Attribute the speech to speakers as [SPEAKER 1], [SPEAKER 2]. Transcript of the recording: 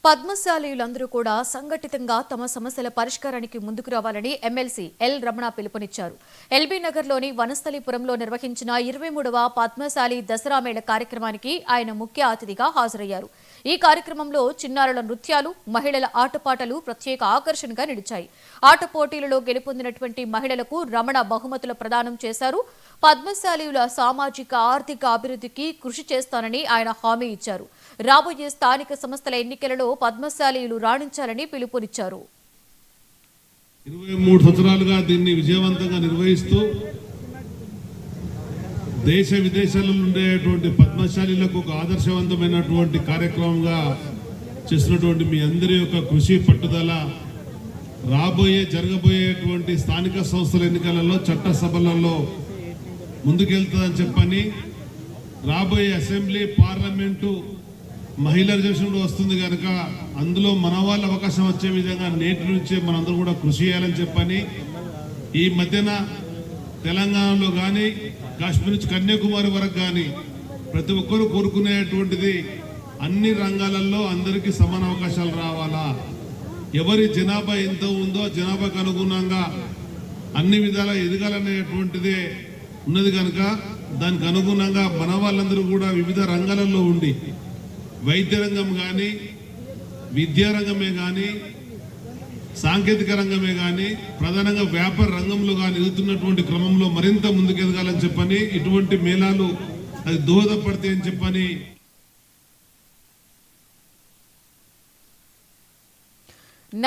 [SPEAKER 1] పద్మశాలీలందరూ కూడా సంఘటితంగా తమ సమస్యల పరిష్కారానికి ముందుకు రావాలని ఎమ్మెల్సీ ఎల్ రమణ పిలుపునిచ్చారు. ఎల్బీ నగర్లోని వనస్థలిపురంలో నిర్వహించిన 23వ పద్మశాలి దసరా మేళ కార్యక్రమానికి ఆయన ముఖ్య అతిథిగా హాజరయ్యారు. ఈ కార్యక్రమంలో చిన్నారుల నృత్యాలు, మహిళల ఆటపాటలు ప్రత్యేక ఆకర్షణగా నిలిచాయి. ఆట పోటీలలో గెలుపొందినటువంటి మహిళలకు రమణ బహుమతుల ప్రదానం చేశారు. పద్మశాలీల సామాజిక ఆర్థిక అభివృద్ధికి కృషి చేస్తానని ఆయన హామీ ఇచ్చారు. రాబోయే స్థానిక సంస్థల ఎన్నికలలో పద్మశాలీలు రాణించాలని పిలుపునిచ్చారు.
[SPEAKER 2] 23 సంవత్సరాలుగా దీన్ని విజయవంతంగా నిర్వహిస్తూ దేశ విదేశాలలో ఉండేటువంటి పద్మశాలీలకు ఒక ఆదర్శవంతమైనటువంటి కార్యక్రమంగా చేస్తున్నటువంటి మీ అందరి యొక్క కృషి పట్టుదల జరగబోయేటువంటి స్థానిక సంస్థల ఎన్నికలలో చట్టసభలలో ముందుకెళ్తుందని చెప్పని, రాబోయే అసెంబ్లీ పార్లమెంటు మహిళా రిజర్వేషన్ వస్తుంది కనుక అందులో మన వాళ్ళ అవకాశం వచ్చే విధంగా నేటి నుంచే మనందరూ కూడా కృషి చేయాలని చెప్పని, ఈ మధ్యన తెలంగాణలో కానీ కాశ్మీర్ నుంచి కన్యాకుమారి వరకు కానీ ప్రతి ఒక్కరూ కోరుకునేటువంటిది అన్ని రంగాలలో అందరికీ సమాన అవకాశాలు రావాలా, ఎవరి జనాభా ఎంత ఉందో జనాభాకు అనుగుణంగా అన్ని విధాలా ఎదగాలనేటువంటిదే ఉన్నది కనుక దానికి అనుగుణంగా మన వాళ్ళందరూ కూడా వివిధ రంగాలలో ఉండి వైద్య రంగం కానీ, విద్యారంగమే కానీ, సాంకేతిక రంగమే కానీ, ప్రధానంగా వ్యాపార రంగంలో కానీ ఎదుగుతున్నటువంటి క్రమంలో మరింత ముందుకు ఎదగాలని చెప్పని, ఇటువంటి మేళాలు అది దోహదపడతాయని చెప్పని